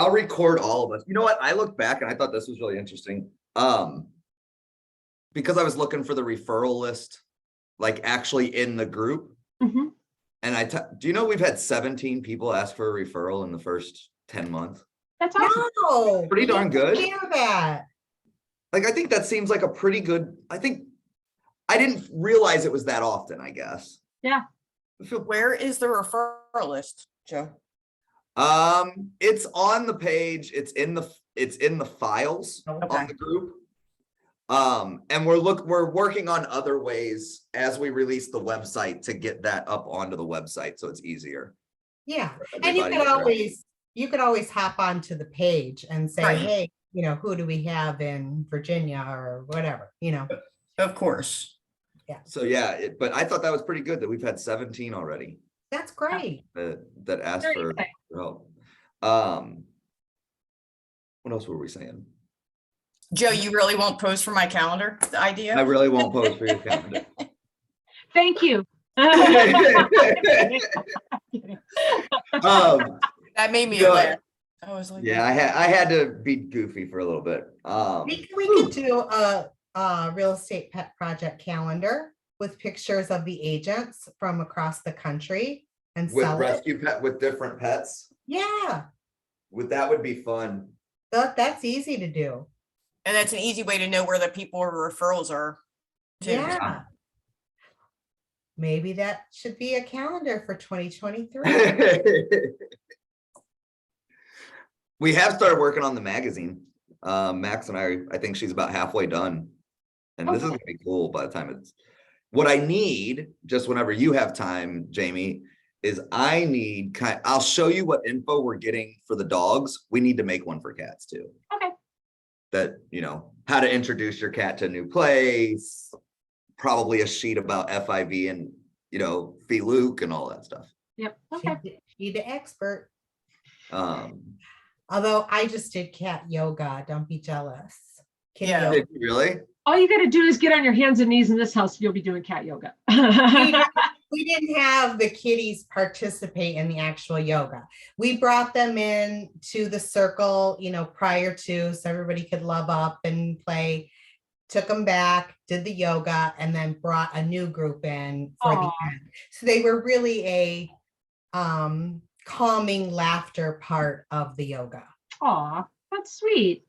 I'll record all of us. You know what? I looked back and I thought this was really interesting. Because I was looking for the referral list, like actually in the group. Mm-hmm. And do you know we've had 17 people ask for a referral in the first 10 months? That's awesome. No, Pretty darn good. hear that. Like, I think that seems like a pretty good, I didn't realize it was that often, I guess. Yeah. Where is the referral list, Joe? It's on the page. It's in the files Okay. on the group. And we're working on other ways as we release the website to get that up onto the website so it's easier. Yeah, and you could always hop onto the page and say, Right. hey, who do we have in Virginia or whatever, Of course. So yeah, but I thought that was pretty good that we've had 17 already That's great. that asked Very for exciting. help. What else were we saying? Joe, you really won't pose for my calendar idea? I really won't pose for your calendar. Thank you. That made me Yeah. laugh. I was like, Yeah, I had to be goofy for a little bit. We could do a real estate pet project calendar with pictures of the agents from across the country and With sell it. rescue pet with different pets. Yeah, That would be fun. that's easy to do. and that's an easy way to know where the people or referrals are. too. Yeah. Maybe that should be a calendar for 2023. We have started working on the magazine. Max and I think she's about halfway done. And this is gonna be cool by the time it's what I need, just whenever you have time, Jamie, is I'll show you what info we're getting for the dogs. We need to make one for cats too. Okay. That, how to introduce your cat to a new place, probably a sheet about FIV and, Fee Luke and all that stuff. Yep. Okay. She the expert. Um, Although I just did cat yoga. Don't be jealous. Kitty Yeah. yoga. did you really? All you got to do is get on your hands and knees in this house. You'll be doing cat yoga. We didn't have the kitties participate in the actual yoga. We brought them in to the circle, prior to, so everybody could love up and play. Took them back, did the yoga, and then brought a new group in for the Aw. end. So they were really a calming laughter part of the yoga. Aw, that's sweet.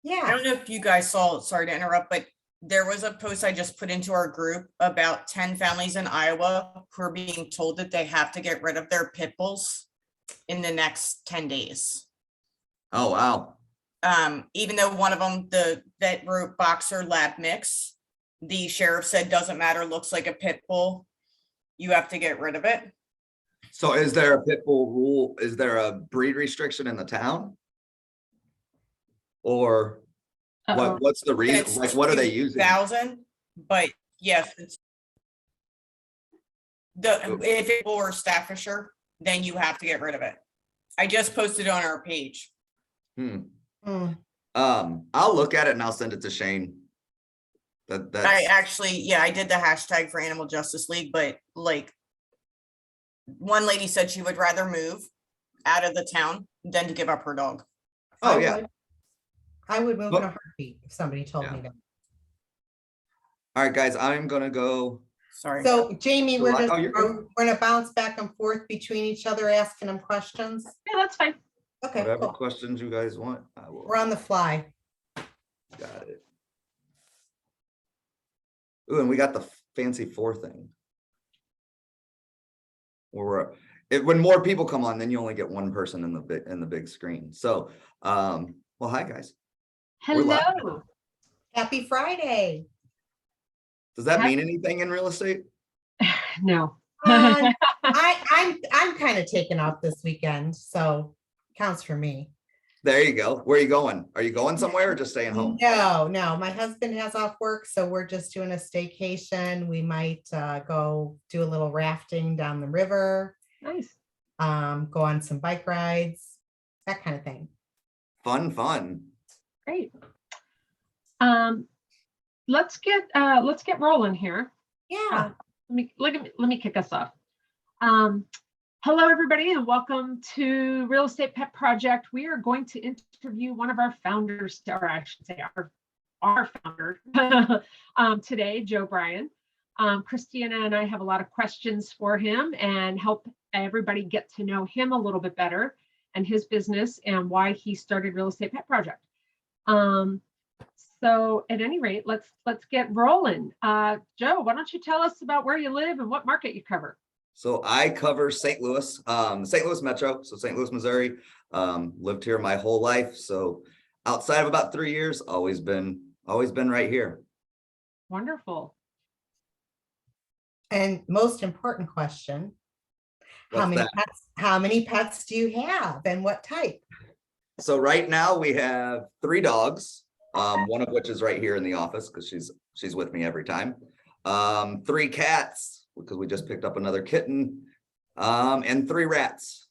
I Yeah. don't know if you guys saw, sorry to interrupt, but there was a post I just put into our group about 10 families in Iowa who are being told that they have to get rid of their pit bulls in the next 10 days. Oh, wow. Even though one of them, the vet wrote boxer lab mix, the sheriff said, doesn't matter, looks like a pit bull. You have to get rid of it. So is there a pit bull rule? Is there a breed restriction in the town? Or Uh-oh. what's the reason? It's Like, what are they using? 2,000, but yes, it's if it were Staffordshire, then you have to get rid of it. I just posted it on our page. Mm. I'll look at it and I'll send it to Shane. That's I actually, I did the hashtag for Animal Justice League, but like one lady said she would rather move out of the town than to give up her dog. Oh, yeah. I would move in Well- a heartbeat if somebody told me that. All right, guys, I'm gonna go. Sorry. So Jamie, we're Oh, you're good. gonna bounce back and forth between each other, asking them questions. Yeah, that's fine. Okay, Whatever cool. questions you guys want, I will. We're on the fly. Got it. Ooh, and we got the fancy 4 thing. When more people come on, then you only get one person in the big screen. So, well, hi guys. We're live. Hello. Happy Friday. Does that mean anything in real estate? No. I'm kind of taken off this weekend, so counts for me. There you go. Where are you going? Are you going somewhere or just staying home? No, my husband has off work, so we're just doing a staycation. We might go do a little rafting down the river, Nice. go on some bike rides, that kind of thing. Fun. Great. Let's get rolling here. Yeah. Let me kick us off. Hello, everybody, and welcome to Real Estate Pet Project. We are going to interview one of our founders, or I should say our founder today, Joe Bryan. Christina and I have a lot of questions for him and help everybody get to know him a little bit better and his business and why he started Real Estate Pet Project. So at any rate, let's get rolling. Joe, why don't you tell us about where you live and what market you cover? So I cover St. Louis, St. Louis Metro, so St. Louis, Missouri. Lived here my whole life. So outside of about 3 years, always been right here. Wonderful. And most important question, What's that? how many pets do you have and what type? So right now we have 3 dogs, one of which is right here in the office because she's with me every time. 3 cats, because we just picked up another kitten, and 3 rats.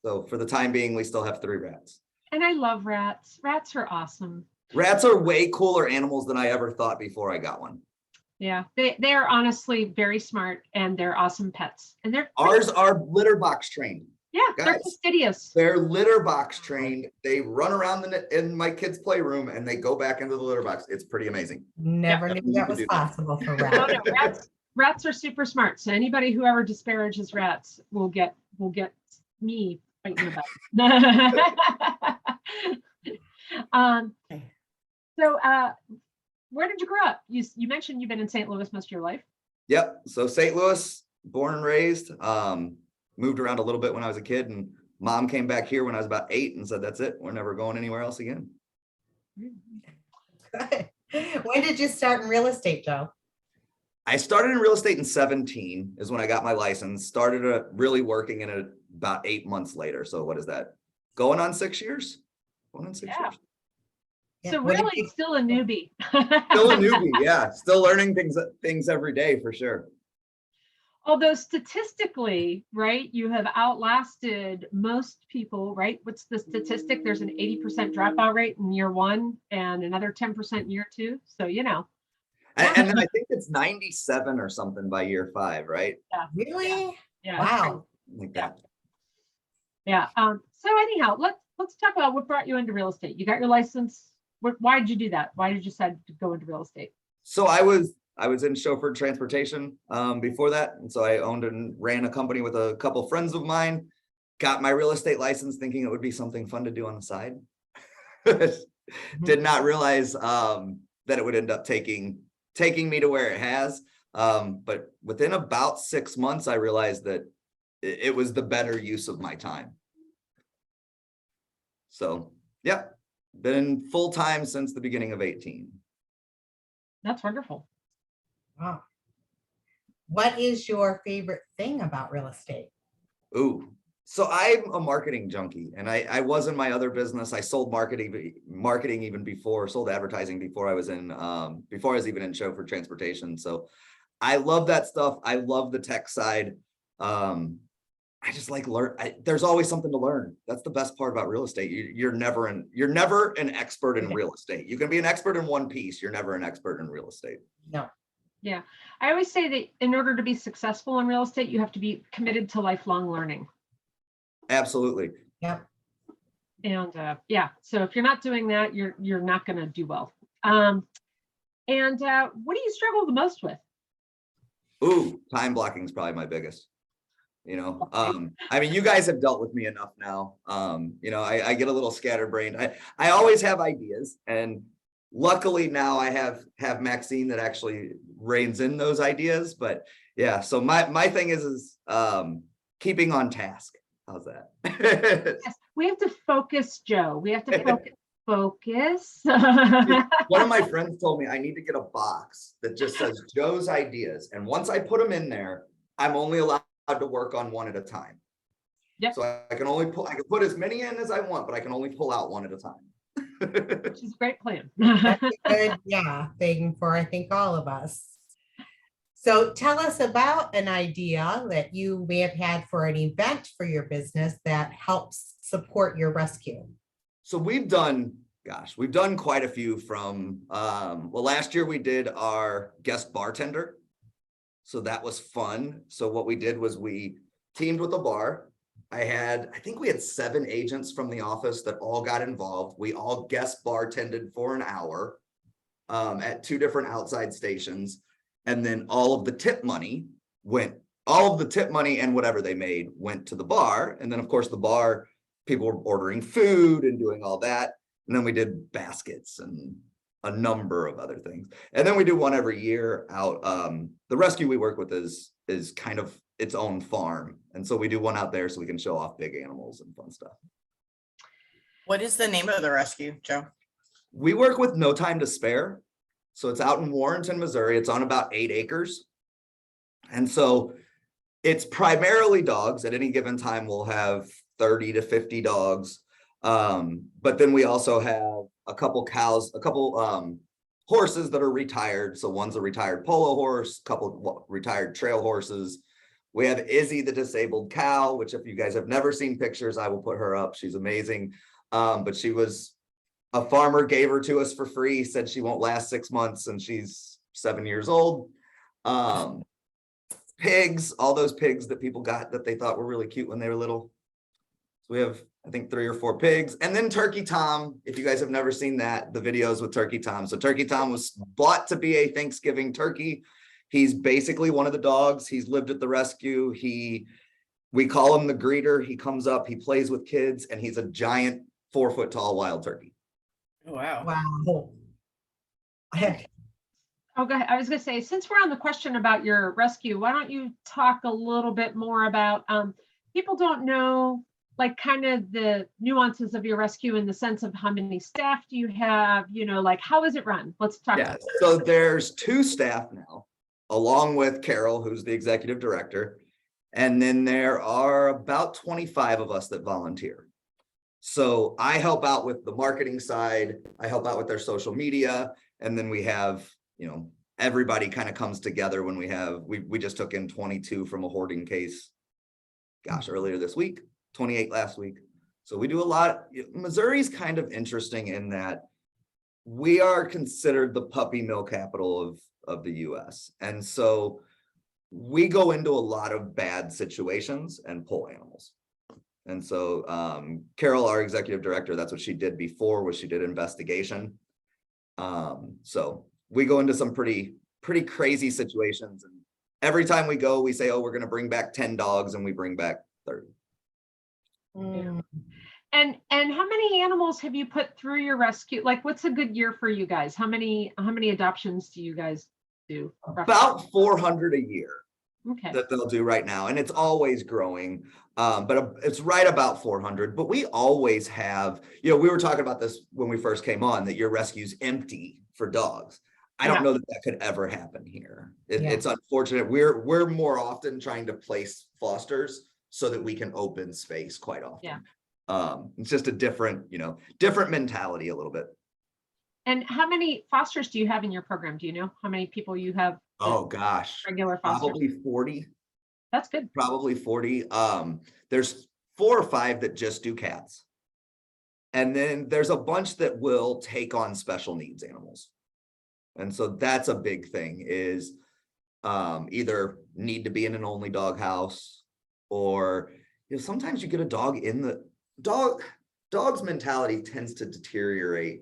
So for the time being, we still have 3 rats. And I love rats. Rats are awesome. Rats are way cooler animals than I ever thought before I got one. Yeah, they are honestly very smart and they're awesome pets. And Ours are litter box trained. Yeah, they're Guys, fastidious. They're litter box trained. They run around in my kids' playroom and they go back into the litter box. It's pretty amazing. Never knew that was possible for rats. No, rats are super smart. So anybody who ever disparages rats will get me fighting about it. So where did you grow up? You mentioned you've been in St. Louis most of your life. Yep. So St. Louis, born and raised, moved around a little bit when I was a kid, and mom came back here when I was about 8 and said, that's it. We're never going anywhere else again. Good. When did you start in real estate, Joe? I started in real estate in 17 is when I got my license, started really working in it about 8 months later. So what is that? Going on 6 years? Going on 6 years. So really still a newbie. Still a newbie, yeah. Still learning things every day for sure. Although statistically, right, you have outlasted most people, right? What's the statistic? There's an 80% dropout rate in year 1 and another 10% in year 2. So, you know. And then I think it's 97 or something by year 5, right? Yeah. Really? Yeah. Wow. Like that. Yeah. So anyhow, let's talk about what brought you into real estate. You got your license. Why did you do that? Why did you decide to go into real estate? So I was in chauffeur transportation before that. And so I owned and ran a company with a couple friends of mine, got my real estate license thinking it would be something fun to do on the side. Did not realize that it would end up taking me to where it has. But within about 6 months, I realized that it was the better use of my time. So, yeah, been full time since the beginning of 18. That's wonderful. Wow. What is your favorite thing about real estate? Ooh, so I'm a marketing junkie, and I was in my other business. I sold marketing even before, sold advertising before I was even in chauffeur transportation. So I love that stuff. I love the tech side. I just like there's always something to learn. That's the best part about real estate. You're never an expert in real estate. You can be an expert in one piece. You're never an expert in real estate. No. Yeah. I always say that in order to be successful in real estate, you have to be committed to lifelong learning. Absolutely. Yep. And yeah, so if you're not doing that, you're not going to do well. And what do you struggle the most with? Ooh, time blocking is probably my biggest. You know, I mean, you guys have dealt with me enough now. You know, I get a little scatterbrained. I always have ideas, and luckily now I have Maxine that actually reins in those ideas. But yeah, so my thing is keeping on task. How's that? Yes, we have to focus, Joe. We have to focus. One of my friends told me I need to get a box that just says Joe's ideas, and once I put them in there, I'm only allowed to work on one at a time. Yep. So I can put as many in as I want, but I can only pull out one at a time. Which is a great plan. That's a good, thing for, I think, all of us. So tell us about an idea that you may have had for an event for your business that helps support your rescue. So we've done quite a few from, last year we did our guest bartender. So that was fun. So what we did was we teamed with the bar. I think we had 7 agents from the office that all got involved. We all guest bartended for an hour at 2 different outside stations. And then all of the tip money and whatever they made went to the bar. And then of course the bar, people were ordering food and doing all that. And then we did baskets and a number of other things. And then we do one every year out. The rescue we work with is kind of its own farm. And so we do one out there so we can show off big animals and fun stuff. What is the name of the rescue, Joe? We work with No Time to Spare. So it's out in Warrenton, Missouri. It's on about 8 acres. And so it's primarily dogs. At any given time, we'll have 30 to 50 dogs. But then we also have a couple cows, a couple horses that are retired. So one's a retired polo horse, a couple retired trail horses. We have Izzy, the disabled cow, which if you guys have never seen pictures, I will put her up. She's amazing. But she was, a farmer gave her to us for free, said she won't last 6 months and she's 7 years old. Pigs, all those pigs that people got that they thought were really cute when they were little. So we have, I think, 3 or 4 pigs. And then Turkey Tom, if you guys have never seen that, the videos with Turkey Tom. So Turkey Tom was bought to be a Thanksgiving turkey. He's basically one of the dogs. He's lived at the rescue. We call him the greeter. He comes up, he plays with kids, and he's a giant 4-foot tall wild turkey. Oh, wow. Wow. Oh, go ahead. I was going to say, since we're on the question about your rescue, why don't you talk a little bit more about, people don't know, like kind of the nuances of your rescue in the sense of how many staff do you have, like how is it run? Let's talk. Yeah, so there's 2 staff now, along with Carol, who's the executive director. And then there are about 25 of us that volunteer. So I help out with the marketing side. I help out with their social media. And then we have, everybody kind of comes together when we just took in 22 from a hoarding case. Gosh, earlier this week, 28 last week. So we do a lot. Missouri's kind of interesting in that we are considered the puppy mill capital of the US. And so we go into a lot of bad situations and pull animals. And so Carol, our executive director, that's what she did before, was she did investigation. So we go into some pretty crazy situations. And every time we go, we say, oh, we're going to bring back 10 dogs, and we bring back 30. Mm. And how many animals have you put through your rescue? Like, what's a good year for you guys? How many adoptions do you guys do? About 400 a year. Okay. That they'll do right now, and it's always growing, but it's right about 400. But we always have, we were talking about this when we first came on, that your rescue's empty for dogs. I don't know that could ever happen here. It's unfortunate. We're more often trying to place fosters so that we can open space quite often. It's just a different mentality a little bit. And how many fosters do you have in your program? Do you know how many people you have? Oh gosh, Regular fosters? probably 40. That's good. Probably 40. There's 4 or 5 that just do cats. And then there's a bunch that will take on special needs animals. And so that's a big thing, is either need to be in an only dog house, or sometimes you get a dog in the dog's mentality tends to deteriorate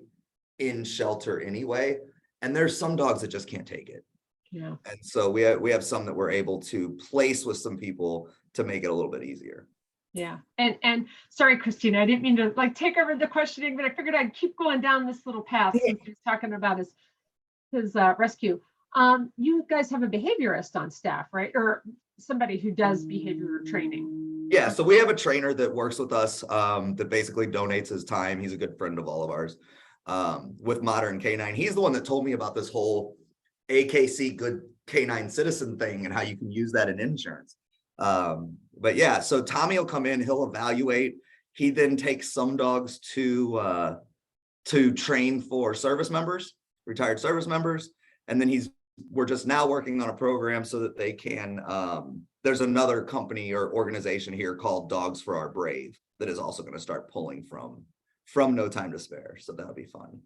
in shelter anyway. And there's some dogs that just can't take it. Yeah. And so we have some that we're able to place with some people to make it a little bit easier. Yeah. And sorry, Christina, I didn't mean to take over the questioning, but I figured I'd keep going down this little path since he's talking about his rescue. You guys have a behaviorist on staff, right? Or somebody who does behavior training. Yeah. So we have a trainer that works with us that basically donates his time. He's a good friend of all of ours with Modern Canine. He's the one that told me about this whole AKC Good Canine Citizen thing and how you can use that in insurance. But yeah, so Tommy will come in, he'll evaluate. He then takes some dogs to train for service members, retired service members. And then we're just now working on a program so that they can, there's another company or organization here called Dogs for Our Brave that is also going to start pulling from No Time to Spare. So that'll be fun.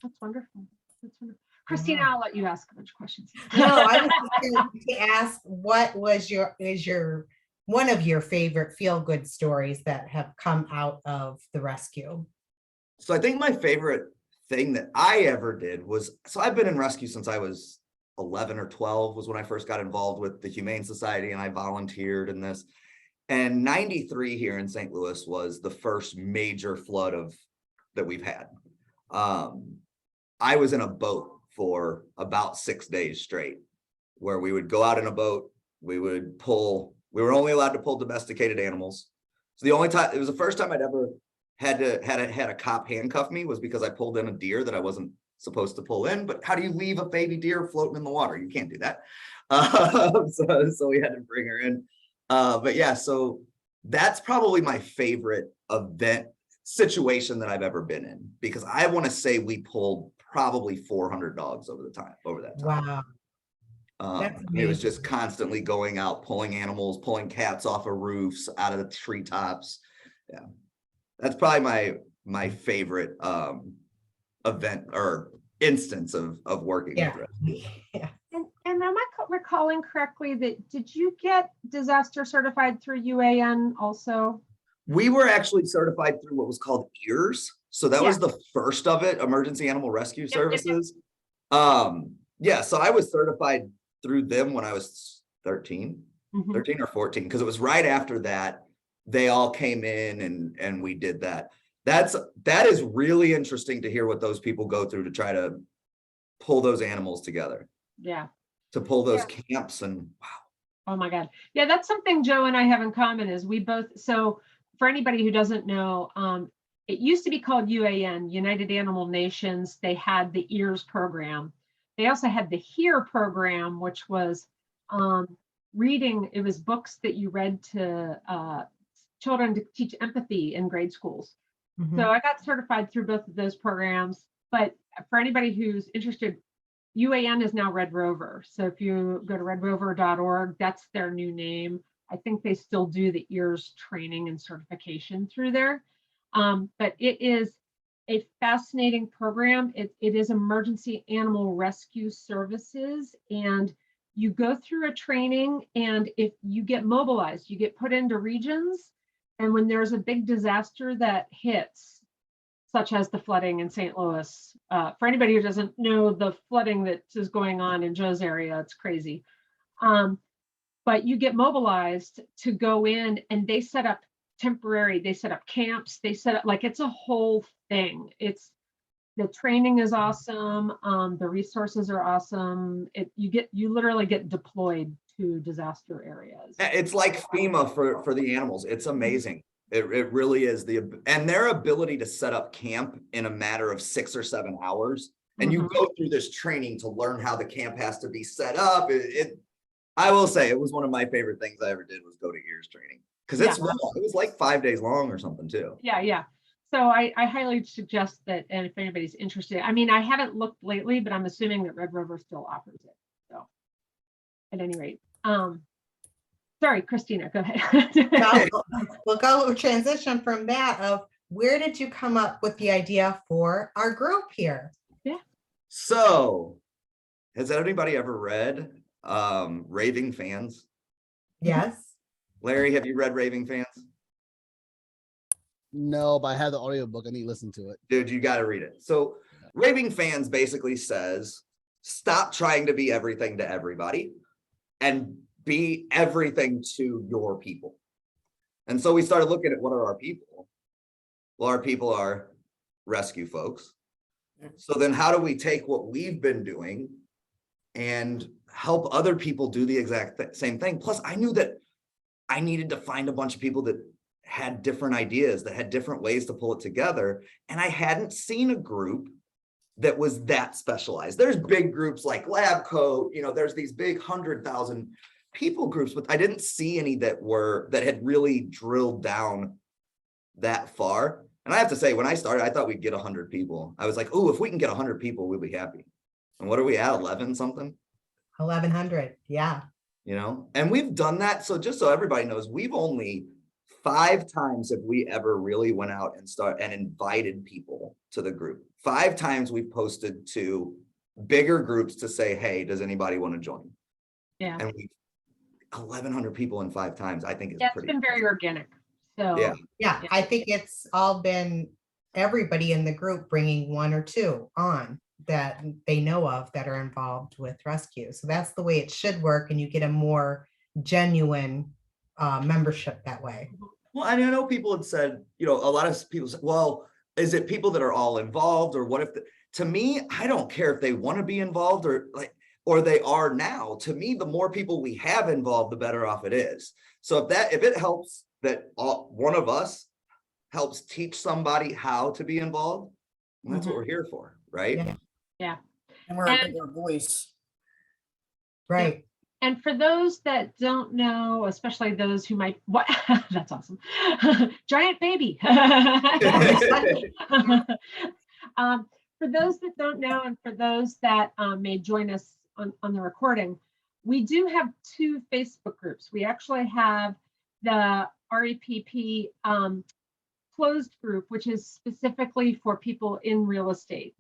That's wonderful. That's wonderful. Christina, I'll let you ask a bunch of questions. No, I was just going to ask, what was your one of your favorite feel-good stories that have come out of the rescue? So I think my favorite thing that I ever did was, so I've been in rescue since I was 11 or 12 was when I first got involved with the Humane Society, and I volunteered in this. And 93 here in St. Louis was the first major flood that we've had. I was in a boat for about 6 days straight, where we would go out in a boat, we were only allowed to pull domesticated animals. So the only time, it was the first time I'd ever had a cop handcuff me, was because I pulled in a deer that I wasn't supposed to pull in. But how do you leave a baby deer floating in the water? You can't do that. So we had to bring her in. But yeah, so that's probably my favorite event situation that I've ever been in, because I want to say we pulled probably 400 dogs over that time. Wow. That's It was amazing. just constantly going out, pulling animals, pulling cats off of roofs, out of the treetops. Yeah, that's probably my favorite event or instance of working Yeah. with rescue. Yeah. And am I recalling correctly that, did you get disaster certified through UAN also? We were actually certified through what was called EARS. So that was the first of it, Emergency Animal Rescue Services. Yeah, so I was certified through them when I was 13 or 14, because it was right after that they all came in and we did that. That is really interesting to hear what those people go through to try to pull those animals together. Yeah. To pull those camps, and wow. Oh my God. Yeah, that's something Joe and I have in common, is we both, so for anybody who doesn't know, it used to be called UAN, United Animal Nations. They had the EARS program. They also had the HEAR program, which was reading. It was books that you read to children to teach empathy in grade schools. Mhm. So I got certified through both of those programs. But for anybody who's interested, UAN is now Red Rover. So if you go to redrover.org, that's their new name. I think they still do the EARS training and certification through there. But it is a fascinating program. It is emergency animal rescue services. And you go through a training, and if you get mobilized, you get put into regions. And when there's a big disaster that hits, such as the flooding in St. Louis. For anybody who doesn't know the flooding that is going on in Joe's area, it's crazy. But you get mobilized to go in, and they set up camps, they set up, like, it's a whole thing. The training is awesome. The resources are awesome. You literally get deployed to disaster areas. It's like FEMA for the animals. It's amazing. It really is. And their ability to set up camp in a matter of 6 or 7 hours. And you go through this training to learn how the camp has to be set up. I will say it was one of my favorite things I ever did, was go to EARS training, because it's long. It was like 5 days long or something too. Yeah. So I highly suggest that, and if anybody's interested, I mean, I haven't looked lately, but I'm assuming that Red Rover still offers it. So at any rate, sorry, Christina, go ahead. We'll go transition from that of, where did you come up with the idea for our group here? Yeah. So has anybody ever read Raving Fans? Yes. Larry, have you read Raving Fans? No, but I have the audiobook. I need to listen to it. Dude, you got to read it. So Raving Fans basically says, stop trying to be everything to everybody and be everything to your people. And so we started looking at, what are our people? Well, our people are rescue folks. So then how do we take what we've been doing and help other people do the exact same thing? Plus, I knew that I needed to find a bunch of people that had different ideas, that had different ways to pull it together. And I hadn't seen a group that was that specialized. There's big groups like Lab Coat, there's these big 100,000 people groups, but I didn't see any that had really drilled down that far. And I have to say, when I started, I thought we'd get 100 people. I was like, oh, if we can get 100 people, we'll be happy. And what are we at, 11 something? 1,100, yeah. And we've done that. So just so everybody knows, we've only 5 times have we ever really went out and invited people to the group. 5 times we've posted to bigger groups to say, hey, does anybody want to join? Yeah. And 1,100 people in 5 times, I think is Yeah, it's pretty. been very organic. So Yeah. Yeah, I think it's all been everybody in the group bringing 1 or 2 on that they know of that are involved with rescue. So that's the way it should work, and you get a more genuine membership that way. Well, I know people had said, a lot of people said, well, is it people that are all involved, or what if, to me, I don't care if they want to be involved or they are now. To me, the more people we have involved, the better off it is. So if it helps that one of us helps teach somebody how to be involved, that's what we're here for, right? Yeah. And we're a bigger voice. Right. And for those that don't know, especially those who might, what, that's awesome. Giant baby. For those that don't know, and for those that may join us on the recording, we do have 2 Facebook groups. We actually have the REPP closed group, which is specifically for people in real estate.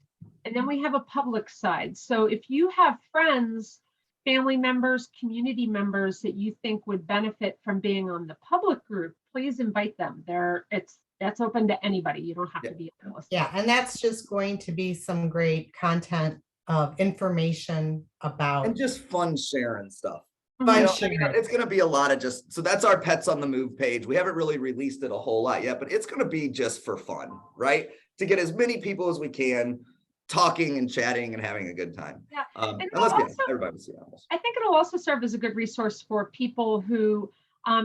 And then we have a public side. So if you have friends, family members, community members that you think would benefit from being on the public group, please invite them. That's open to anybody. You don't have to be a real estate. Yeah, and that's just going to be some great content of information about And just fun sharing stuff. fun It's going to be a lot of so that's our Pets on the Move page. We haven't really released it a whole lot yet, but it's going to be just for fun, right? To get as many people as we can talking and chatting and having a good time. Yeah. And let's be honest, everybody will see animals. I think it'll also serve as a good resource for people who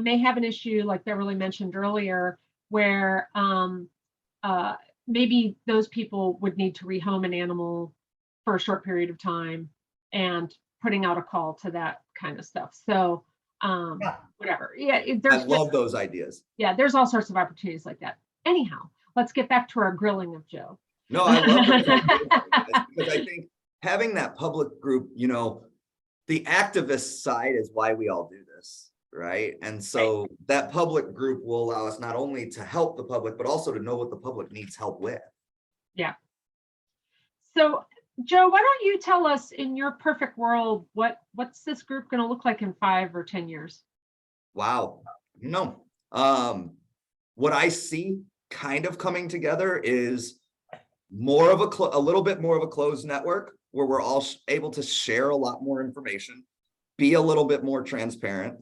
may have an issue like Beverly mentioned earlier, where maybe those people would need to rehome an animal for a short period of time, and putting out a call to that kind of stuff. So whatever. Yeah, I love those ideas. Yeah, there's all sorts of opportunities like that. Anyhow, let's get back to our grilling of Joe. No, I love those ideas because I think having that public group, the activist side is why we all do this, right? And so that public group will allow us not only to help the public, but also to know what the public needs help with. Yeah. So Joe, why don't you tell us, in your perfect world, what's this group going to look like in 5 or 10 years? Wow. What I see kind of coming together is more of a little bit more of a closed network where we're all able to share a lot more information, be a little bit more transparent,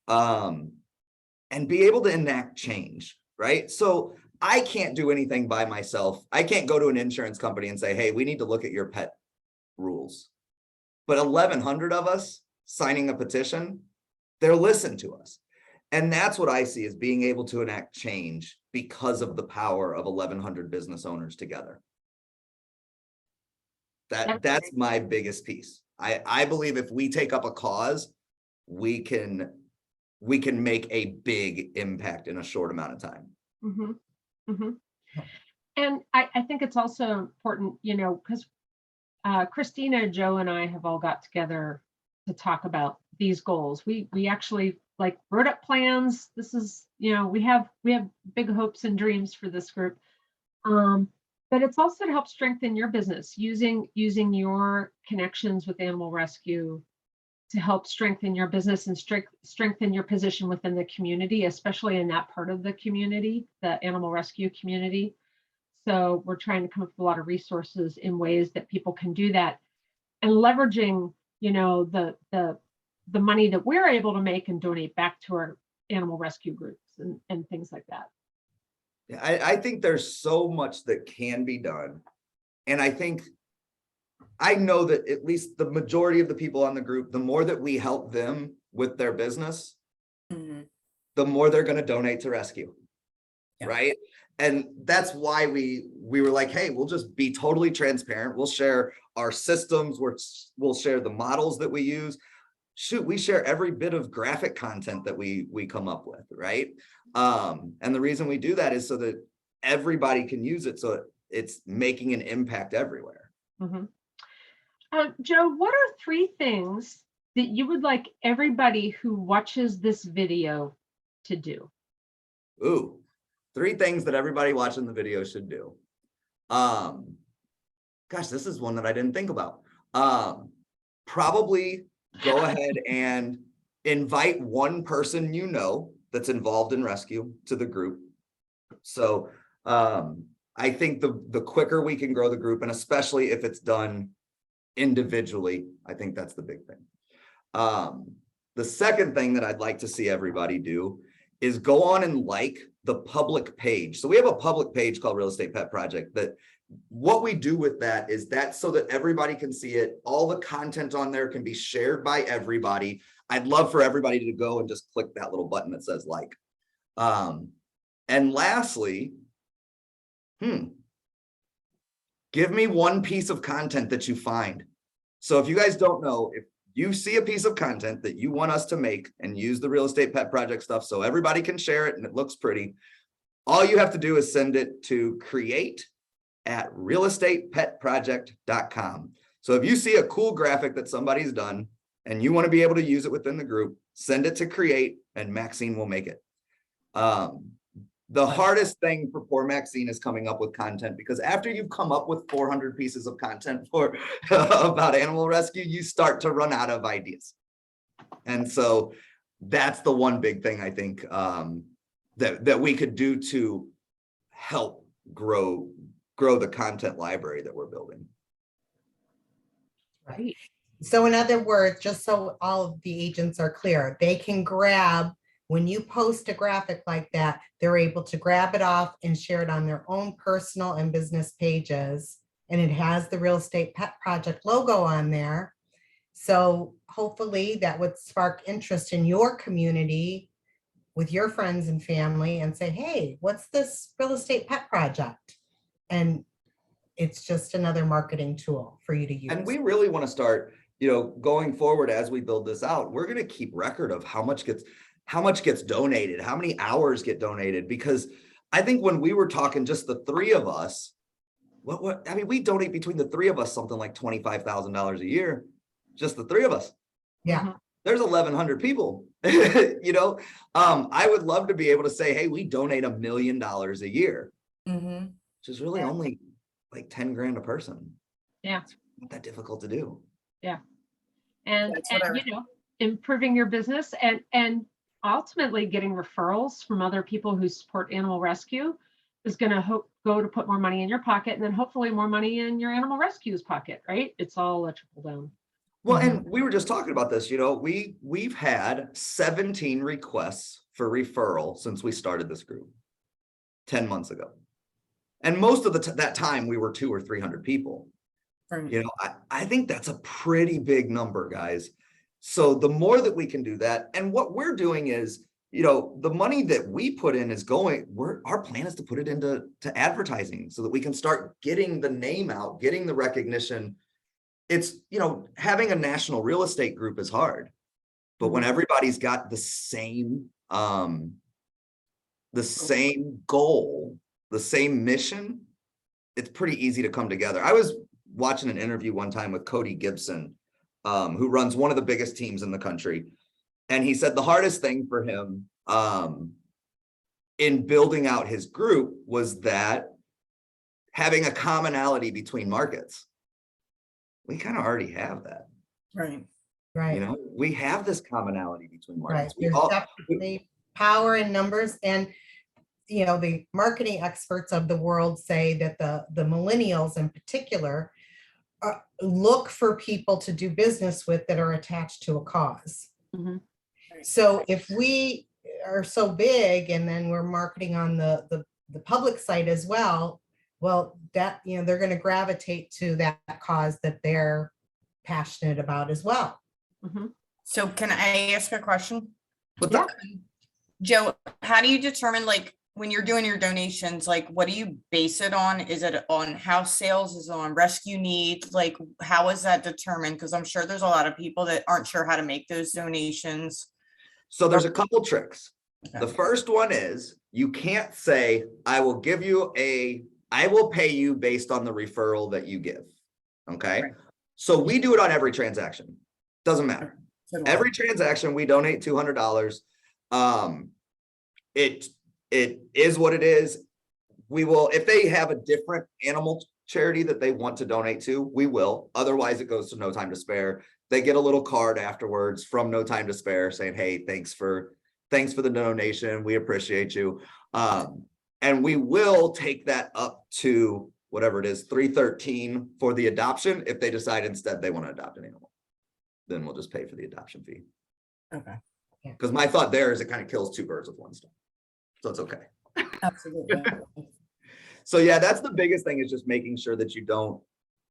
and be able to enact change, right? So I can't do anything by myself. I can't go to an insurance company and say, hey, we need to look at your pet rules. But 1,100 of us signing a petition, they're listening to us. And that's what I see as being able to enact change because of the power of 1,100 business owners together. That's my biggest piece. I believe if we take up a cause, we can make a big impact in a short amount of time. Mm-hmm. Mm-hmm. And I think it's also important, because Christina, Joe, and I have all got together to talk about these goals. We actually wrote up plans. This is, we have big hopes and dreams for this group. But it's also to help strengthen your business, using your connections with animal rescue to help strengthen your business and strengthen your position within the community, especially in that part of the community, the animal rescue community. So we're trying to come up with a lot of resources in ways that people can do that, and leveraging, the money that we're able to make and donate back to our animal rescue groups and things like that. I think there's so much that can be done. And I know that at least the majority of the people on the group, the more that we help them with their business, the more they're going to donate to rescue. Yeah. Right. And that's why we were like, hey, we'll just be totally transparent. We'll share our systems. We'll share the models that we use. Shoot, we share every bit of graphic content that we come up with, right? And the reason we do that is so that everybody can use it, so it's making an impact everywhere. Mm-hmm. Joe, what are 3 things that you would like everybody who watches this video to do? Ooh, 3 things that everybody watching the video should do. Gosh, this is one that I didn't think about. Probably go ahead and invite one person you know that's involved in rescue to the group. So I think the quicker we can grow the group, and especially if it's done individually, I think that's the big thing. The second thing that I'd like to see everybody do is go on and like the public page. So we have a public page called Real Estate Pet Project. That what we do with that is that so that everybody can see it. All the content on there can be shared by everybody. I'd love for everybody to go and just click that little button that says like. And lastly, give me one piece of content that you find. So if you guys don't know, if you see a piece of content that you want us to make and use the Real Estate Pet Project stuff so everybody can share it and it looks pretty, all you have to do is send it to create@realestatepetproject.com. So if you see a cool graphic that somebody's done and you want to be able to use it within the group, send it to create and Maxine will make it. The hardest thing for poor Maxine is coming up with content, because after you've come up with 400 pieces of content for about animal rescue, you start to run out of ideas. And so that's the one big thing I think that we could do to help grow the content library that we're building. Right. So in other words, just so all of the agents are clear, they can grab, when you post a graphic like that, they're able to grab it off and share it on their own personal and business pages. And it has the Real Estate Pet Project logo on there. So hopefully that would spark interest in your community with your friends and family and say, hey, what's this Real Estate Pet Project? And it's just another marketing tool for you to use. And we really want to start, going forward as we build this out, we're going to keep record of how much gets donated, how many hours get donated, because I think when we were talking just the three of us, we donate between the three of us something like $25,000 a year, just the three of us. Yeah. There's 1,100 people, I would love to be able to say, hey, we donate $1 million a year, which is really only like 10 grand a person. Yeah. It's not that difficult to do. Yeah. And That's what improving your business and ultimately getting referrals from other people who support animal rescue is going to go to put more money in your pocket, and then hopefully more money in your animal rescue's pocket, right? It's all a trickle down. Well, and we were just talking about this, we've had 17 requests for referral since we started this group 10 months ago. And most of that time we were 200 or 300 people. Right. I think that's a pretty big number, guys. So the more that we can do that, and what we're doing is, the money that we put in is our plan is to put it into advertising so that we can start getting the name out, getting the recognition. It's, having a national real estate group is hard, but when everybody's got the same goal, the same mission, it's pretty easy to come together. I was watching an interview one time with Cody Gibson, who runs one of the biggest teams in the country. And he said the hardest thing for him in building out his group was that having a commonality between markets. We kind of already have that. Right. Right. We have this commonality between markets. Right. There's definitely power in numbers, and the marketing experts of the world say that the millennials in particular look for people to do business with that are attached to a cause. Mm-hmm. So if we are so big and then we're marketing on the public site as well, that they're going to gravitate to that cause that they're passionate about as well. Mm-hmm. So can I ask a question? Yeah. Joe, how do you determine, when you're doing your donations, what do you base it on? Is it on house sales? Is it on rescue needs? How is that determined? Because I'm sure there's a lot of people that aren't sure how to make those donations. So there's a couple tricks. Okay. The first one is you can't say, I will pay you based on the referral that you give. Okay. Right. So we do it on every transaction. Doesn't matter. Every transaction we donate $200. It is what it is. We will, if they have a different animal charity that they want to donate to, we will. Otherwise it goes to No Time to Spare. they get a little card afterwards from No Time to Spare saying, hey, thanks for the donation. We appreciate you. And we will take that up to whatever it is, $313 for the adoption. If they decide instead they want to adopt an animal, then we'll just pay for the adoption fee. Okay. Because my thought there is it kind of kills two birds with one stone. So it's okay. Absolutely. So yeah, that's the biggest thing, is just making sure that you don't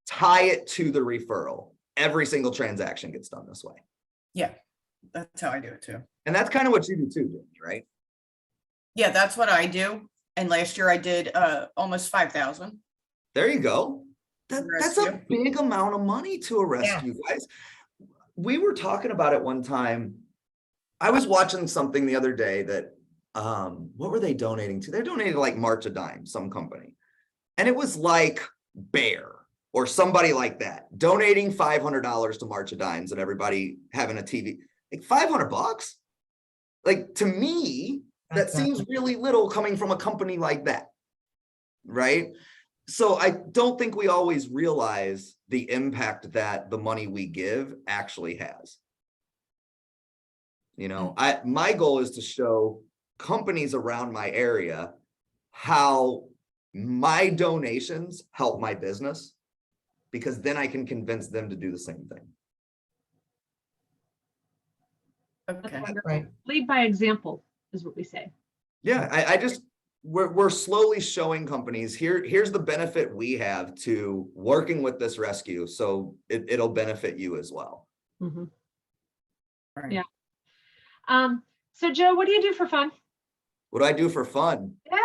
tie it to the referral. Every single transaction gets done this way. Yeah, that's how I do it too. And that's kind of what you do too, Jamie, right? Yeah, that's what I do. And last year I did almost 5,000. There you go. That's a Rescue. big amount of money to a rescue, guys. We were talking about it one time. I was watching something the other day that, what were they donating to? They're donating to like March a Dime, some company. And it was like Bear or somebody like that, donating $500 to March a Dimes and everybody having a TV, like $500. Like, to me, that That's seems really little coming from a company like that, right? So I don't think we always realize the impact that the money we give actually has. You know, my goal is to show companies around my area how my donations help my business, because then I can convince them to do the same thing. That's Okay. wonderful. Right. Lead by example is what we say. Yeah, I just, we're slowly showing companies here's the benefit we have to working with this rescue, so it'll benefit you as well. Mhm. Right. Yeah. So Joe, what do you do for fun? What do I do for fun? Yeah,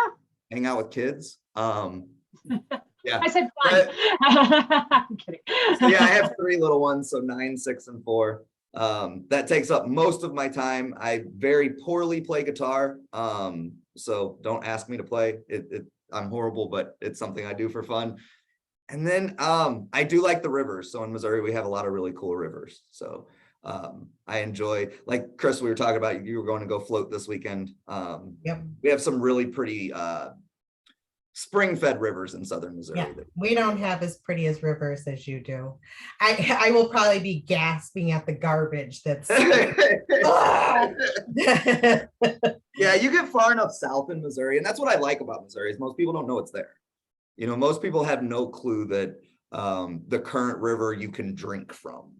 Hang out with kids. Yeah. I said fun. I'm kidding. So yeah, I have 3 little ones, so 9, 6, and 4. That takes up most of my time. I very poorly play guitar, so don't ask me to play. I'm horrible, but it's something I do for fun. And then I do like the rivers. So in Missouri, we have a lot of really cool rivers. So I enjoy, like Chris, we were talking about, you were going to go float this weekend. Yep. We have some really pretty spring-fed rivers in southern Missouri. Yeah, we don't have as pretty as rivers as you do. I will probably be gasping at the garbage that's. Yeah, you get far enough south in Missouri, and that's what I like about Missouri, is most people don't know it's there. You know, most people have no clue that the current river you can drink from.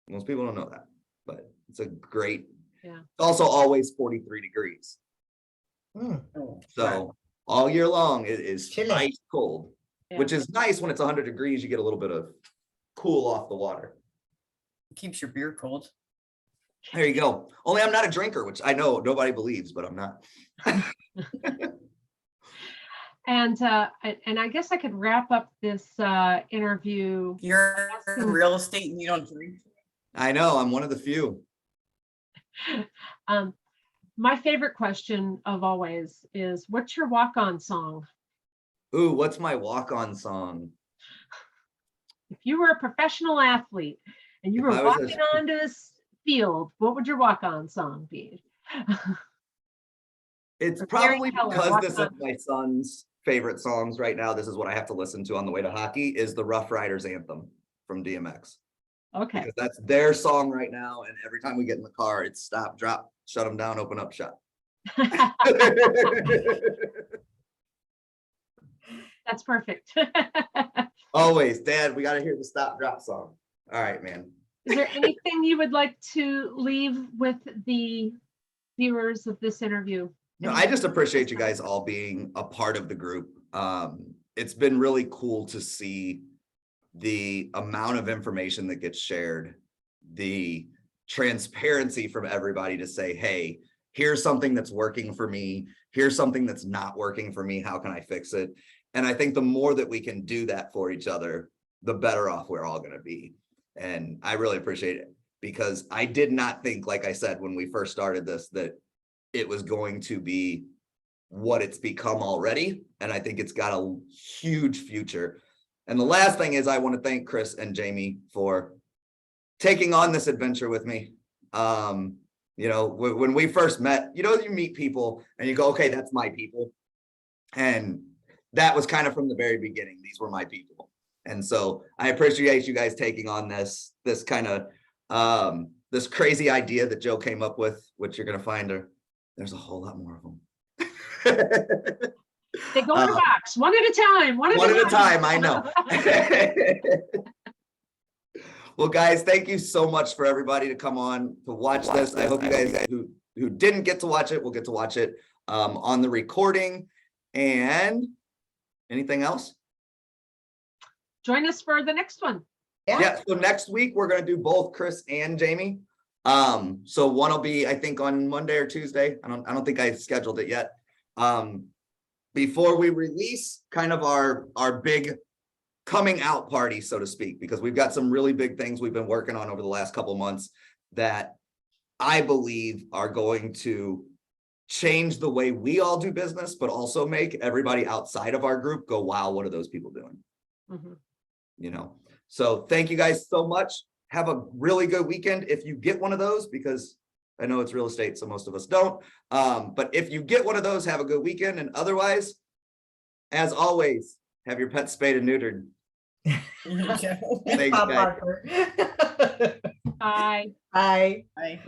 Most people don't know that, but it's a great, Yeah. It's also always 43 degrees. Mm, So all year long, it is Chilly. ice cold, Yeah. which is nice. When it's 100 degrees, you get a little bit of cool off the water. Keeps your beer cold. There you go. Only I'm not a drinker, which I know nobody believes, but I'm not. And I guess I could wrap up this interview. You're in real estate and you don't drink. I know, I'm one of the few. My favorite question of always is, what's your walk-on song? Ooh, what's my walk-on song? If you were a professional athlete and you If were I was a- walking onto this field, what would your walk-on song be? It's Or probably Gary Keller, because walk this is on. my son's favorite songs right now. This is what I have to listen to on the way to hockey, is the Rough Riders anthem from DMX. Okay. Because that's their song right now. And every time we get in the car, it's stop, drop, shut them down, open up, shut. That's perfect. Always, Dad, we got to hear the stop, drop song. All right, man. Is there anything you would like to leave with the viewers of this interview? No, I just appreciate you guys all being a part of the group. It's been really cool to see the amount of information that gets shared, the transparency from everybody to say, hey, here's something that's working for me. Here's something that's not working for me. How can I fix it? And I think the more that we can do that for each other, the better off we're all going to be. And I really appreciate it, because I did not think, like I said, when we first started this, that it was going to be what it's become already. And I think it's got a huge future. And the last thing is, I want to thank Chris and Jamie for taking on this adventure with me. You know, when we first met, you know, you meet people and you go, okay, that's my people. And that was kind of from the very beginning. These were my people. And so I appreciate you guys taking on this kind of This crazy idea that Joe came up with, which you're gonna find there's a whole lot more of them. They go in a box, one at a time, One at a time, I know. Well, guys, thank you so much for everybody to come on to watch this. I hope you guys who didn't get to watch it will get to watch it on the recording. And anything else? Join us for the next one. Yeah, so next week we're gonna do both Chris and Jamie. So one will be, I think, on Monday or Tuesday. I don't think I scheduled it yet. Before we release kind of our big coming out party, so to speak, because we've got some really big things we've been working on over the last couple of months that I believe are going to change the way we all do business, but also make everybody outside of our group go, wow, what are those people doing? Mhm. You know, so thank you guys so much. Have a really good weekend if you get one of those, because I know it's real estate, so most of us don't. But if you get one of those, have a good weekend. And otherwise, as always, have your pet spayed and neutered. Thanks, Bob guys. Barker. Bye. Bye. Bye.